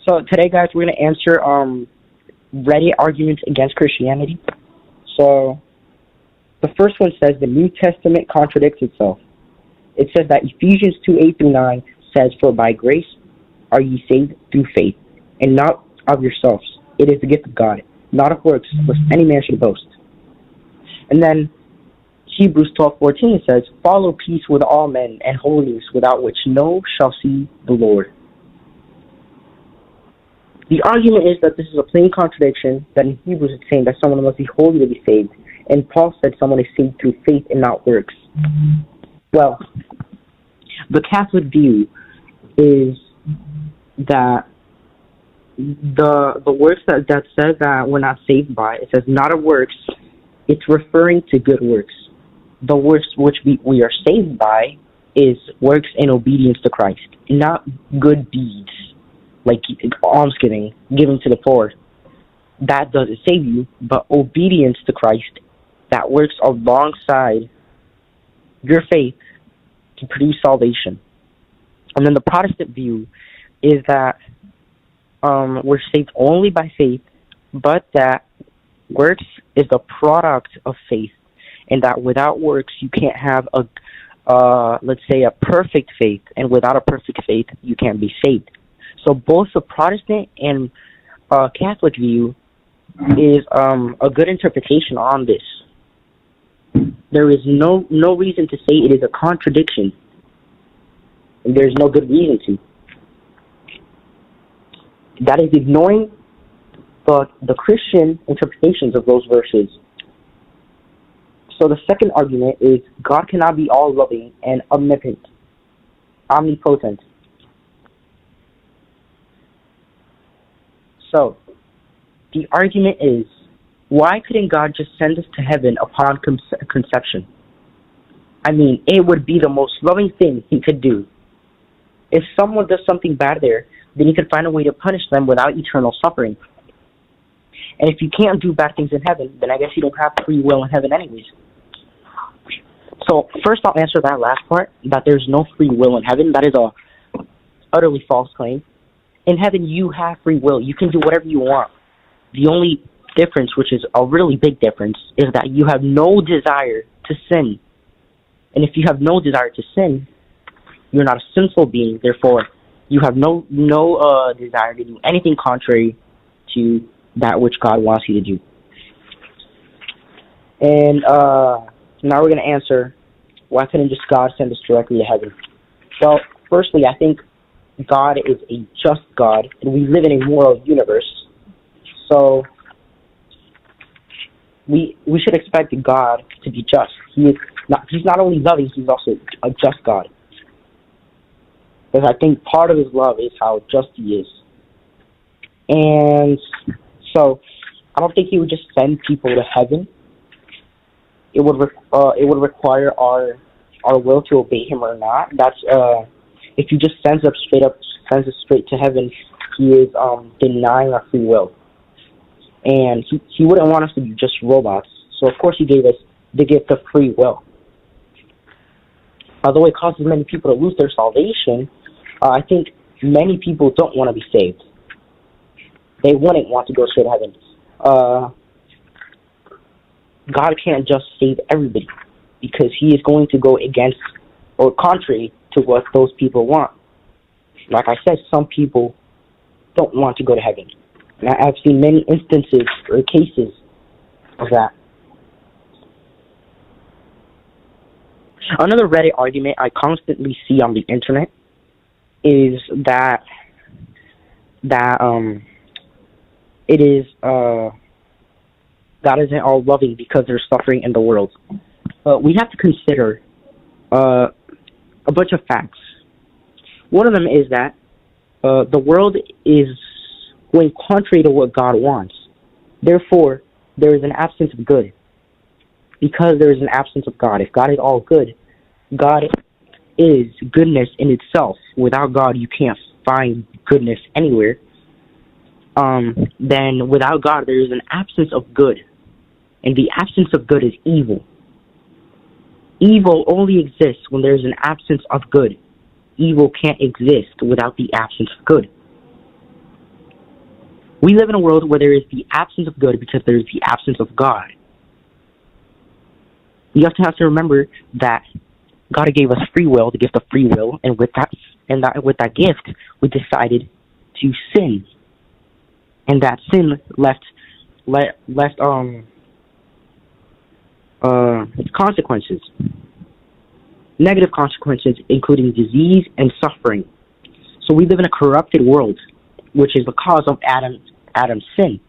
So today, guys, we're gonna answer Reddit arguments against Christianity. So the first one says the New Testament contradicts itself. It says that Ephesians 2:8 through 9 says, "For by grace are ye saved through faith, and not of yourselves. It is the gift of God, not of works, lest any man should boast." And then Hebrews 12:14 says, "Follow peace with all men and holiness, without which no shall see the Lord." The argument is that this is a plain contradiction, that in Hebrews it's saying that someone must be holy to be saved, and Paul said someone is saved through faith and not works. Well, the Catholic view is that the works that says that we're not saved by, it says not of works, it's referring to good works. The works which we are saved by is works in obedience to Christ, not good deeds, like almsgiving, giving to the poor. That doesn't save you, but obedience to Christ that works alongside your faith to produce salvation. And then the Protestant view is that we're saved only by faith, but that works is the product of faith, and that without works you can't have let's say a perfect faith, and without a perfect faith you can't be saved. So both the Protestant and Catholic view is a good interpretation on this. There is no reason to say it is a contradiction, and there's no good reason to. That is ignoring the Christian interpretations of those verses. So the second argument is God cannot be all-loving and omnipotent. So the argument is, why couldn't God just send us to heaven upon conception? I mean, it would be the most loving thing he could do. If someone does something bad there, then he could find a way to punish them without eternal suffering. And if you can't do bad things in heaven, then I guess you don't have free will in heaven anyways. So first I'll answer that last part, that there's no free will in heaven. That is a utterly false claim. In heaven, you have free will. You can do whatever you want. The only difference, which is a really big difference, is that you have no desire to sin. And if you have no desire to sin, you're not a sinful being. Therefore, you have no desire to do anything contrary to that which God wants you to do. And now we're going to answer, why couldn't just God send us directly to heaven? Well, firstly, I think God is a just God, and we live in a moral universe. So we should expect God to be just. He's not only loving, he's also a just God. Because I think part of his love is how just he is. And so I don't think he would just send people to heaven. It would require our will to obey him or not. That's if he just sends us straight to heaven, he is denying our free will. And he wouldn't want us to be just robots. So of course he gave us the gift of free will. Although it causes many people to lose their salvation, I think many people don't want to be saved. They wouldn't want to go straight to heaven. God can't just save everybody, because he is going to go against or contrary to what those people want. Like I said, some people don't want to go to heaven. And I've seen many instances or cases of that. Another Reddit argument I constantly see on the internet is that it is God isn't all loving because there's suffering in the world. We have to consider a bunch of facts. One of them is that the world is going contrary to what God wants. Therefore, there is an absence of good. Because there is an absence of God. If God is all good, God is goodness in itself. Without God, you can't find goodness anywhere. Then without God, there is an absence of good. And the absence of good is evil. Evil only exists when there is an absence of good. Evil can't exist without the absence of good. We live in a world where there is the absence of good because there is the absence of God. You have to remember that God gave us free will, the gift of free will, and with that gift, we decided to sin, and that sin left consequences, negative consequences, including disease and suffering. So we live in a corrupted world, which is the cause of Adam's sin.